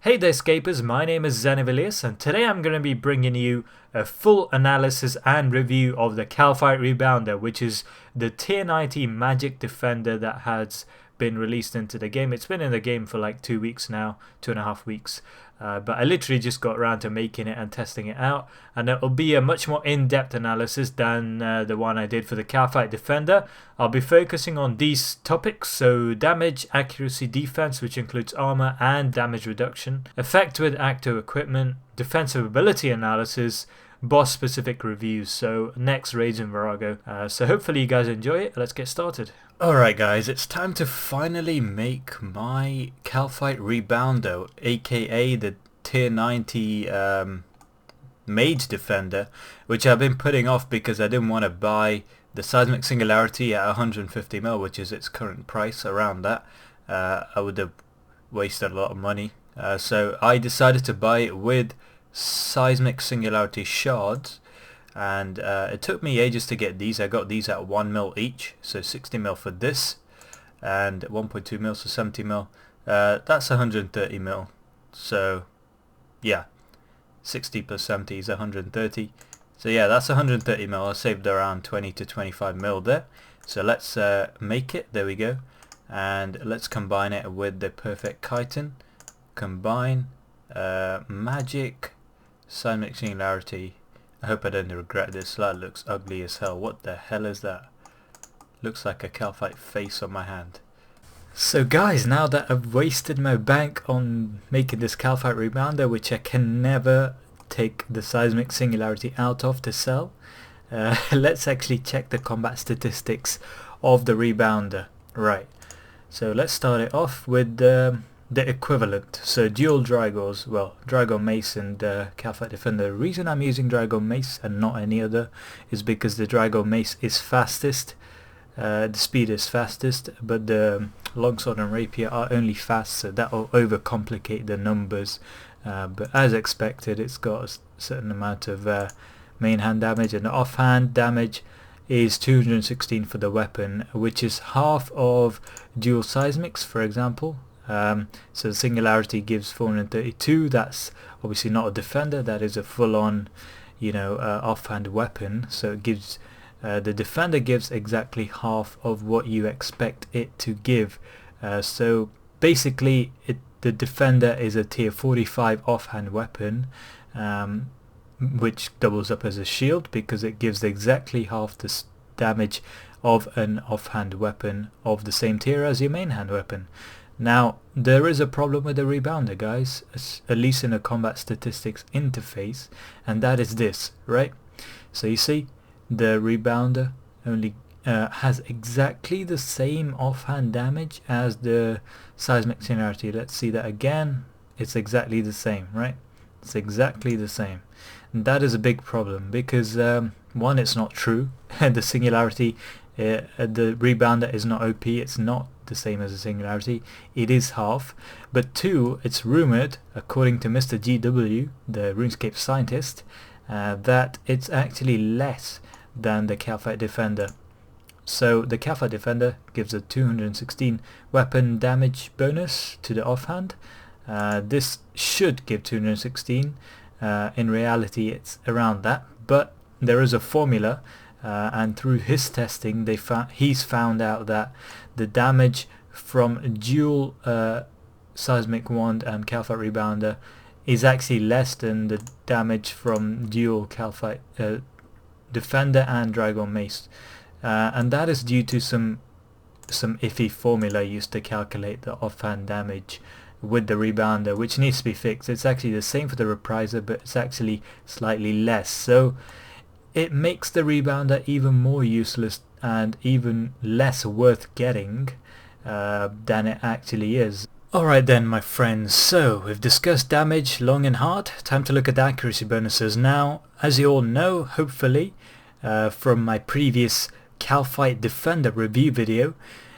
Hey there Scapers, my name is Xenivilius and today I'm going to be bringing you a full analysis and review of the Kalphite Rebounder, which is the tier 90 magic defender that has been released into the game. It's been in the game for like 2 weeks now, 2.5 weeks, but I literally just got around to making it and testing it out, and it will be a much more in-depth analysis than the one I did for the Kalphite Defender. I'll be focusing on these topics, so damage, accuracy, defense, which includes armor and damage reduction, effect with Achto equipment, defensive ability analysis, boss specific reviews, so next raids in Vorago. So hopefully you guys enjoy it. Let's get started. Alright guys, it's time to finally make my Kalphite Rebounder, aka the tier 90 MAGE Defender, which I've been putting off because I didn't want to buy the Seismic Singularity at 150ml, which is its current price, around that. I would have wasted a lot of money, so I decided to buy it with Seismic Singularity shards, and it took me ages to get these. I got these at 1ml each, so 60ml for this and 1.2ml, so 70ml. That's 130ml, so yeah, 60 plus 70 is 130, so yeah, that's 130ml. I saved around 20 to 25ml there. So let's make it. There we go, and let's combine it with the Perfect Chitin. Combine magic, Seismic Singularity. I hope I don't regret this. That looks ugly as hell. What the hell is that? Looks like a Kalphite face on my hand. So guys, now that I've wasted my bank on making this Kalphite Rebounder, which I can never take the Seismic Singularity out of to sell, let's actually check the combat statistics of the Rebounder. Right, so let's start it off with the equivalent. So dual Dragors, well, Dragon Mace and Kalphite Defender. The reason I'm using Dragon Mace and not any other is because the Dragon Mace is fastest, the speed is fastest, but the Longsword and Rapier are only fast, so that will overcomplicate the numbers, but as expected it's got a certain amount of main hand damage, and the offhand damage is 216 for the weapon, which is half of dual Seismics, for example. So the Singularity gives 432. That's obviously not a defender, that is a full-on, you know, offhand weapon. So it gives the defender gives exactly half of what you expect it to give. So basically the defender is a tier 45 offhand weapon, which doubles up as a shield because it gives exactly half the damage of an offhand weapon of the same tier as your main hand weapon. Now there is a problem with the Rebounder, guys, at least in the combat statistics interface, and that is this, right? So you see the Rebounder only has exactly the same offhand damage as the Seismic Singularity. Let's see that again. It's exactly the same, right? It's exactly the same, and that is a big problem because one, it's not true. The Singularity, the Rebounder is not OP. It's not the same as a Singularity. It is half. But two, it's rumored, according to Mr. GW, the RuneScape scientist, that it's actually less than the Kalphite Defender. So the Kalphite Defender gives a 216 weapon damage bonus to the offhand. This should give 216. In reality it's around that, but there is a formula, and through his testing he's found out that the damage from dual Seismic Wand and Kalphite Rebounder is actually less than the damage from dual Kalphite Defender and Dragon Mace, and that is due to some iffy formula used to calculate the offhand damage with the Rebounder, which needs to be fixed. It's actually the same for the Repriser, but it's actually slightly less, so it makes the Rebounder even more useless and even less worth getting than it actually is. Alright then, my friends, so we've discussed damage long and hard. Time to look at the accuracy bonuses. Now, as you all know, hopefully, from my previous Kalphite Defender review video,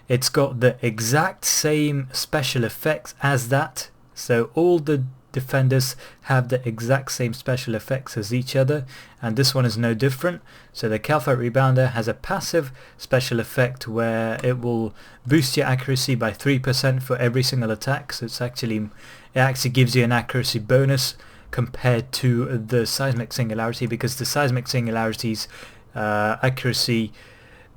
it's got the exact same special effects as that. So all the defenders have the exact same special effects as each other, and this one is no different. So the Kalphite Rebounder has a passive special effect where it will boost your accuracy by 3% for every single attack. So it actually gives you an accuracy bonus compared to the Seismic Singularity, because the Seismic Singularity's accuracy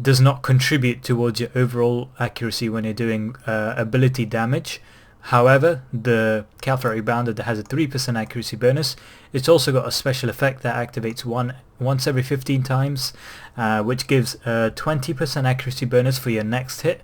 does not contribute towards your overall accuracy when you're doing ability damage. However, the Kalphite Rebounder that has a 3% accuracy bonus, it's also got a special effect that activates once every 15 times, which gives a 20% accuracy bonus for your next hit,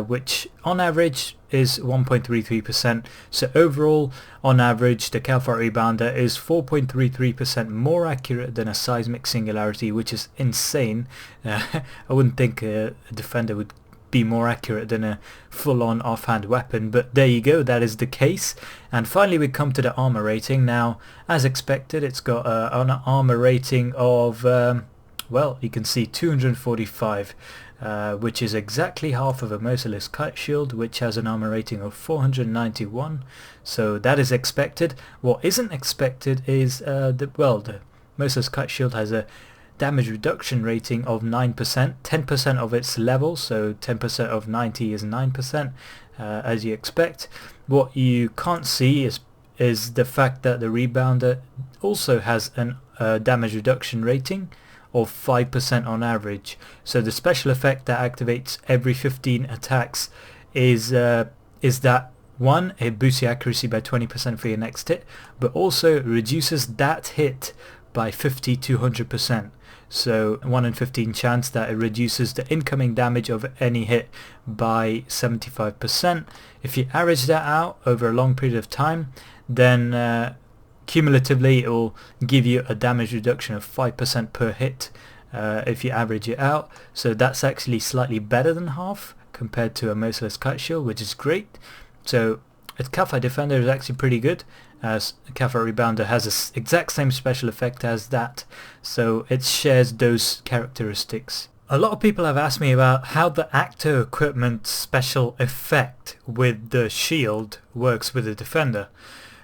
which on average is 1.33%. So overall, on average, the Kalphite Rebounder is 4.33% more accurate than a Seismic Singularity, which is insane. I wouldn't think a defender would be more accurate than a full-on offhand weapon, but there you go, that is the case. And finally we come to the armor rating. Now, as expected, it's got an armor rating of well, you can see 245, which is exactly half of a Merciless Kite Shield, which has an armor rating of 491. So that is expected. What isn't expected is the Merciless Kite Shield has a damage reduction rating of 9%, 10% of its level, so 10% of 90 is 9%, as you expect. What you can't see is the fact that the Rebounder also has a damage reduction rating of 5% on average. So the special effect that activates every 15 attacks is that one, it boosts your accuracy by 20% for your next hit, but also reduces that hit by 50 to 100%. So 1 in 15 chance that it reduces the incoming damage of any hit by 75%. If you average that out over a long period of time, then cumulatively it will give you a damage reduction of 5% per hit if you average it out. So that's actually slightly better than half compared to a Merciless Kite Shield, which is great. So its Kalphite Defender is actually pretty good, as Kalphite Rebounder has the exact same special effect as that, so it shares those characteristics. A lot of people have asked me about how the Achto equipment special effect with the shield works with the Defender.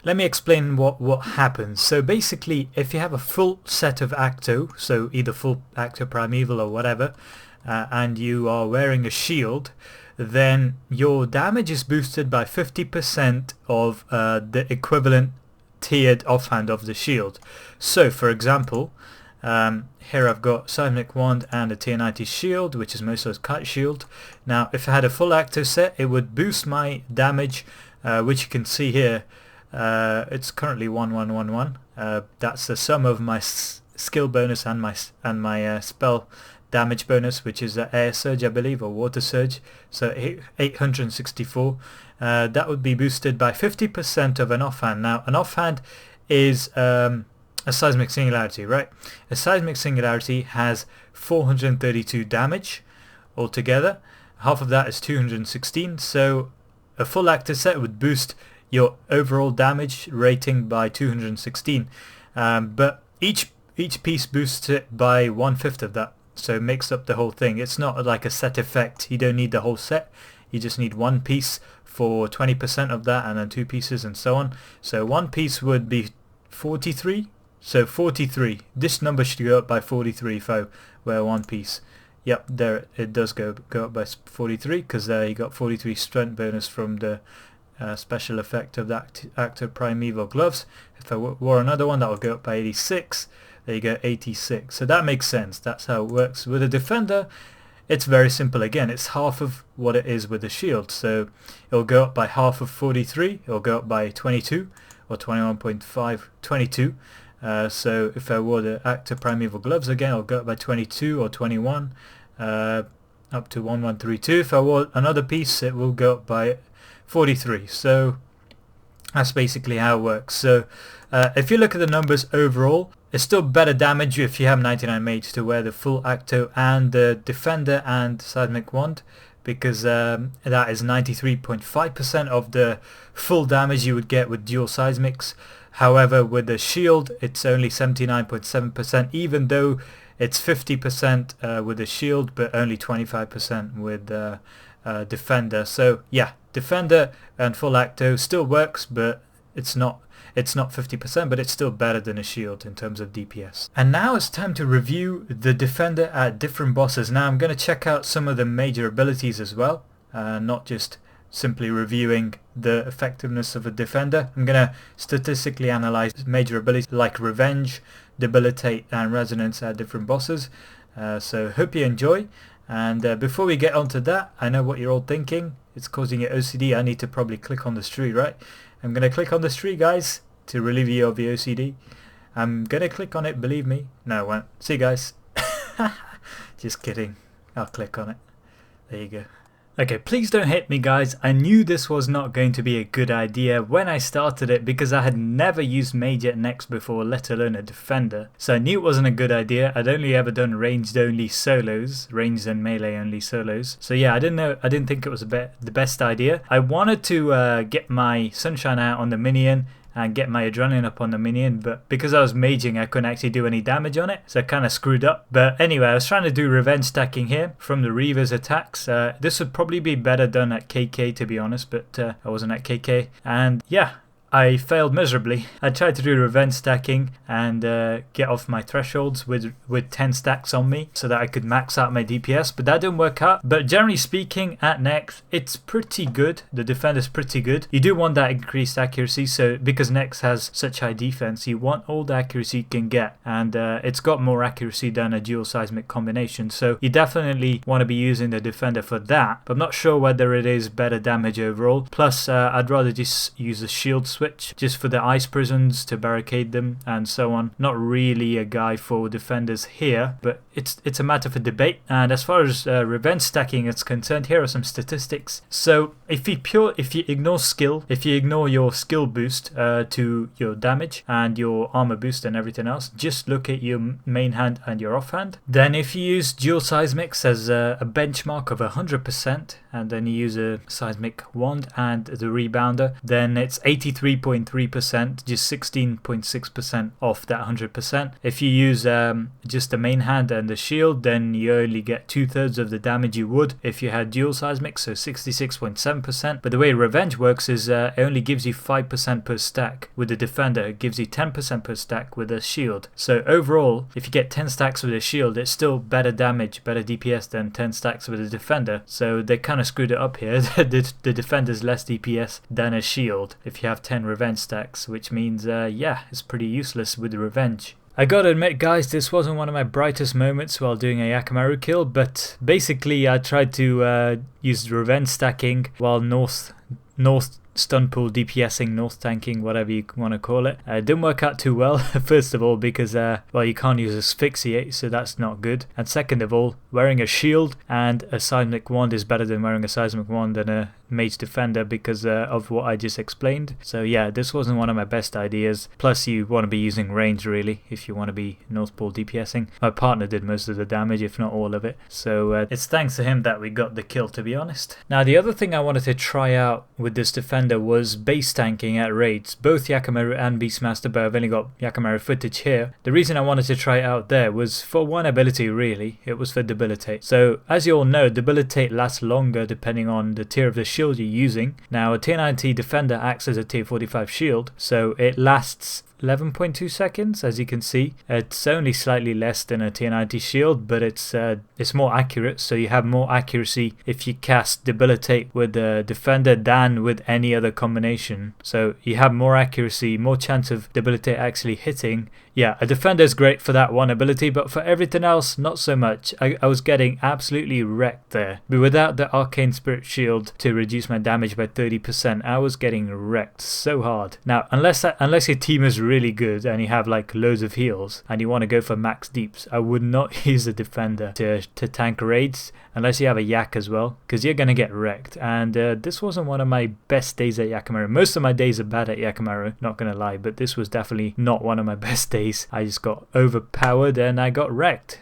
Let me explain what happens. So basically, if you have a full set of Achto, so either full Achto Primeval or whatever, and you are wearing a shield, then your damage is boosted by 50% of the equivalent tiered offhand of the shield. So for example, here I've got Seismic Wand and a tier 90 shield, which is Merciless Kite Shield. Now if I had a full Achto set, it would boost my damage, which you can see here. It's currently 1111. That's the sum of my skill bonus and my spell damage bonus, which is air surge, I believe, or water surge. So 864. That would be boosted by 50% of an offhand. Now an offhand is a Seismic Singularity, right? A Seismic Singularity has 432 damage altogether. Half of that is 216. So a full Achto set would boost your overall damage rating by 216. But each piece boosts it by 1/5 of that. So it makes up the whole thing. It's not like a set effect. You don't need the whole set. You just need one piece for 20% of that, and then two pieces, and so on. So one piece would be 43. So 43. This number should go up by 43 if I wear one piece. Yep, there it does go up by 43, because there you got 43 strength bonus from the special effect of that Achto Primeval gloves. If I wore another one, that would go up by 86. There you go, 86. So that makes sense. That's how it works. With a Defender, it's very simple again. It's half of what it is with the shield. So it'll go up by half of 43. It'll go up by 22 or 21.5, 22. So if I wore the Achto Primeval gloves again, it'll go up by 22 or 21, up to 1132. If I wore another piece, it will go up by 43. So that's basically how it works. So if you look at the numbers overall, it's still better damage if you have 99 Mage to wear the full Achto and the Defender and Seismic Wand, because that is 93.5% of the full damage you would get with dual Seismics. However, with the shield, it's only 79.7%, even though it's 50% with the shield, but only 25% with Defender. So yeah, Defender and full Achto still works, but It's not 50%, but it's still better than a shield in terms of DPS. And now it's time to review the defender at different bosses. Now I'm going to check out some of the major abilities as well, not just simply reviewing the effectiveness of a defender. I'm going to statistically analyze major abilities like Revenge, Debilitate and Resonance at different bosses. So hope you enjoy. And before we get onto that, I know what you're all thinking. It's causing you OCD. I need to probably click on this tree, right? I'm going to click on this tree, guys, to relieve you of the OCD. I'm going to click on it, believe me. No, I won't. See you guys. Just kidding. I'll click on it. There you go. Okay, please don't hate me, guys. I knew this was not going to be a good idea when I started it because I had never used Mage at Next before, let alone a defender. So I knew it wasn't a good idea. I'd only ever done ranged only solos, ranged and melee only solos. So yeah, I didn't think it was the best idea. I wanted to get my Sunshine out on the minion and get my adrenaline up on the minion, but because I was maging I couldn't actually do any damage on it, so I kind of screwed up. But anyway, I was trying to do revenge stacking here from the Reaver's attacks. This would probably be better done at KK, to be honest, but I wasn't at KK, and yeah, I failed miserably. I tried to do revenge stacking and get off my thresholds with 10 stacks on me so that I could max out my DPS, but that didn't work out. But generally speaking, at Next, it's pretty good. The defender's pretty good. You do want that increased accuracy, so because Next has such high defense, you want all the accuracy you can get, and it's got more accuracy than a dual seismic combination, so you definitely want to be using the defender for that. But I'm not sure whether it is better damage overall. Plus, I'd rather just use a shield switch just for the ice prisons to barricade them and so on. Not really a guy for defenders here, but it's a matter for debate. And as far as revenge stacking is concerned, here are some statistics. So if you ignore skill, if you ignore your skill boost to your damage and your armor boost and everything else, just look at your main hand and your offhand. Then if you use dual seismics as a benchmark of 100%, and then you use a seismic wand and the rebounder, then it's 83.3%, just 16.6% off that 100%. If you use just the main hand and the shield, then you only get 2/3 of the damage you would if you had dual seismic, so 66.7%. But the way revenge works is it only gives you 5% per stack. With the defender, it gives you 10% per stack with a shield. So overall, if you get 10 stacks with a shield, it's still better damage, better DPS than 10 stacks with a defender. So they kind of screwed it up here. The defender's less DPS than a shield if you have 10 revenge stacks, which means yeah, it's pretty useless with the revenge. I gotta admit, guys, this wasn't one of my brightest moments while doing a Yakamaru kill, but basically I tried to use revenge stacking while north stun pool DPSing, north tanking, whatever you want to call it. It didn't work out too well, first of all, because well, you can't use asphyxiate, so that's not good. And second of all, wearing a shield and a seismic wand is better than wearing a seismic wand and a mage defender because of what I just explained. So yeah, this wasn't one of my best ideas. Plus you want to be using range really if you want to be north pole DPSing. My partner did most of the damage, if not all of it, so it's thanks to him that we got the kill, to be honest. Now the other thing I wanted to try out with this defender was base tanking at raids, both Yakamaru and Beastmaster, but I've only got Yakamaru footage here. The reason I wanted to try it out there was for one ability really, it was for Debilitate. So as you all know, Debilitate lasts longer depending on the tier of the shield you're using. Now a tier 90 defender acts as a tier 45 shield, so it lasts 11.2 seconds, as you can see. It's only slightly less than a tier 90 shield, but it's more accurate, so you have more accuracy if you cast Debilitate with a defender than with any other combination. So you have more accuracy, more chance of Debilitate actually hitting. Yeah, a defender is great for that one ability, but for everything else, not so much. I was getting absolutely wrecked there. But without the Arcane Spirit Shield to reduce my damage by 30%, I was getting wrecked so hard. Now, unless your team is really good and you have like loads of heals and you want to go for max deeps, I would not use a defender to tank raids unless you have a yak as well, because you're going to get wrecked. And this wasn't one of my best days at Yakamaru. Most of my days are bad at Yakamaru, not going to lie, but this was definitely not one of my best days. I just got overpowered and I got wrecked.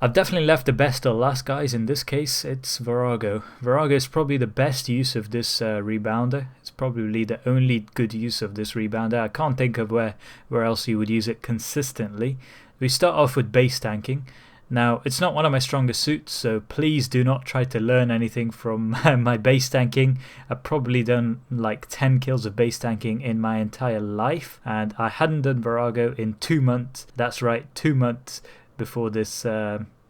I've definitely left the best till last, guys. In this case, it's Vorago. Vorago is probably the best use of this rebounder. It's probably the only good use of this rebounder. I can't think of where else you would use it consistently. We start off with base tanking. Now, it's not one of my strongest suits, so please do not try to learn anything from my base tanking. I've probably done like 10 kills of base tanking in my entire life, and I hadn't done Vorago in 2 months. That's right, 2 months before this.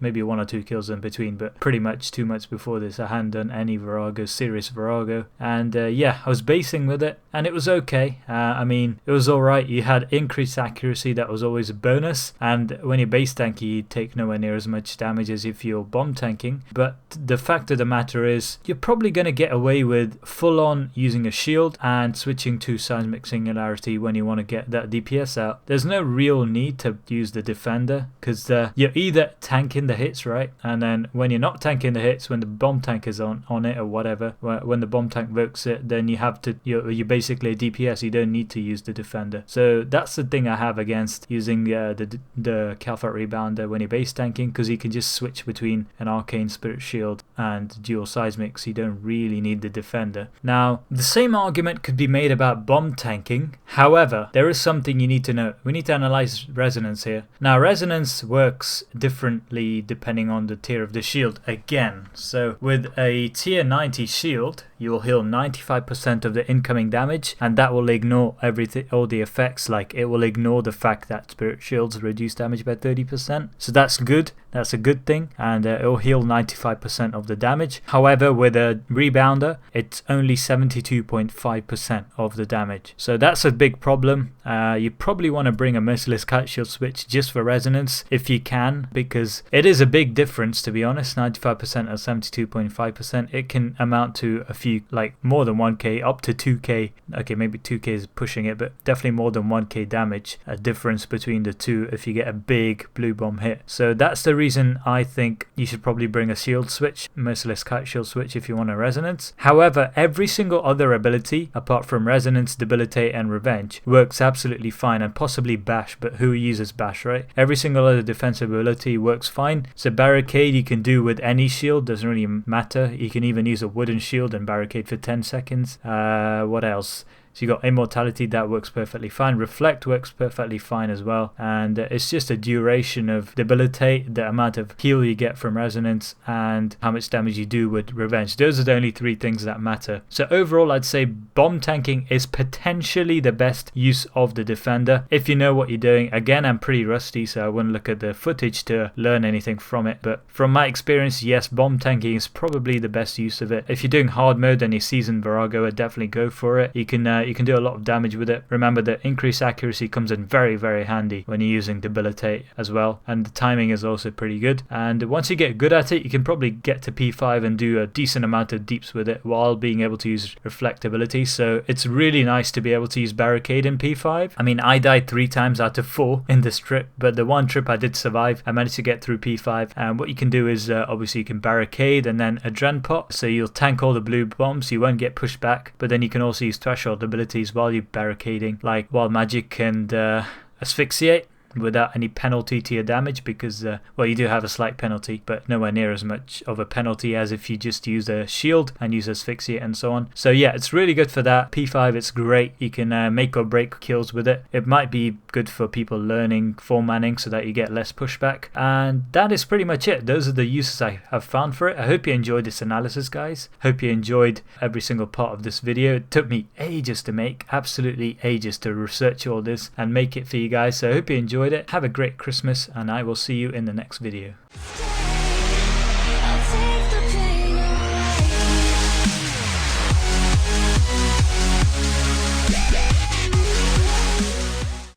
Maybe 1 or 2 kills in between, but pretty much 2 months before this I hadn't done any Vorago, serious Vorago. And yeah, I was basing with it and it was okay. I mean, it was alright. You had increased accuracy, that was always a bonus, and when you're base tanking you take nowhere near as much damage as if you're bomb tanking. But the fact of the matter is, you're probably going to get away with full on using a shield and switching to seismic singularity when you want to get that DPS out. There's no real need to use the defender, because you're either tanking the hits, right, and then when you're not tanking the hits, when the bomb tank is on it or whatever, when the bomb tank vokes it, then you have to, you're basically a DPS, you don't need to use the defender. So that's the thing I have against using the Kalphite Rebounder when you're base tanking, because you can just switch between an arcane spirit shield and dual seismic, so you don't really need the defender. Now, the same argument could be made about bomb tanking. However, there is something you need to know. We need to analyze resonance here. Now, resonance works differently depending on the tier of the shield again. So with a tier 90 shield, you will heal 95% of the incoming damage, and that will ignore everything, all the effects. Like, it will ignore the fact that spirit shields reduce damage by 30%. So that's good. That's a good thing, and it will heal 95% of the damage. However, with a rebounder, it's only 72.5% of the damage. So that's a big problem. You probably want to bring a merciless kite shield switch just for resonance if you can, because it is a big difference, to be honest. 95% or 72.5%, it can amount to a few, like more than 1k, up to 2k. Okay, maybe 2k is pushing it, but definitely more than 1k damage, a difference between the two if you get a big blue bomb hit. So that's the reason I think you should probably bring a shield switch, merciless kite shield switch, if you want a resonance. However, every single other ability apart from resonance, debilitate and revenge works absolutely fine, and possibly bash, but who uses bash, right? Every single other defensive ability works fine. So barricade you can do with any shield, doesn't really matter. You can even use a wooden shield and barricade for 10 seconds. What else? So you got immortality, that works perfectly fine. Reflect works perfectly fine as well, and it's just a duration of debilitate, the amount of heal you get from resonance, and how much damage you do with revenge. Those are the only 3 things that matter. So overall, I'd say bomb tanking is potentially the best use of the defender if you know what you're doing. Again, I'm pretty rusty, so I wouldn't look at the footage to learn anything from it, but from my experience, yes, bomb tanking is probably the best use of it. If you're doing hard mode and you're seasoned Vorago, I'd definitely go for it. You can do a lot of damage with it. Remember that increased accuracy comes in very, very handy when you're using debilitate as well, and the timing is also pretty good. And once you get good at it, you can probably get to P5 and do a decent amount of deeps with it while being able to use reflect ability. So it's really nice to be able to use barricade in P5. I mean, I died 3 times out of 4 in this trip, but the one trip I did survive. I managed to get through P5, and what you can do is obviously you can barricade and then adren pot, so you'll tank all the blue bombs, you won't get pushed back, but then you can also use threshold abilities while you're barricading, like wild magic and asphyxiate, without any penalty to your damage, because well, you do have a slight penalty, but nowhere near as much of a penalty as if you just use a shield and use asphyxiate and so on. So yeah, it's really good for that. P5, it's great. You can make or break kills with it. It might be good for people learning 4-manning so that you get less pushback, and that is pretty much it. Those are the uses I have found for it. I hope you enjoyed this analysis, guys. Hope you enjoyed every single part of this video. It took me ages to make, absolutely ages to research all this and make it for you guys, so I hope you enjoyed it. Have a great Christmas, and I will see you in the next video.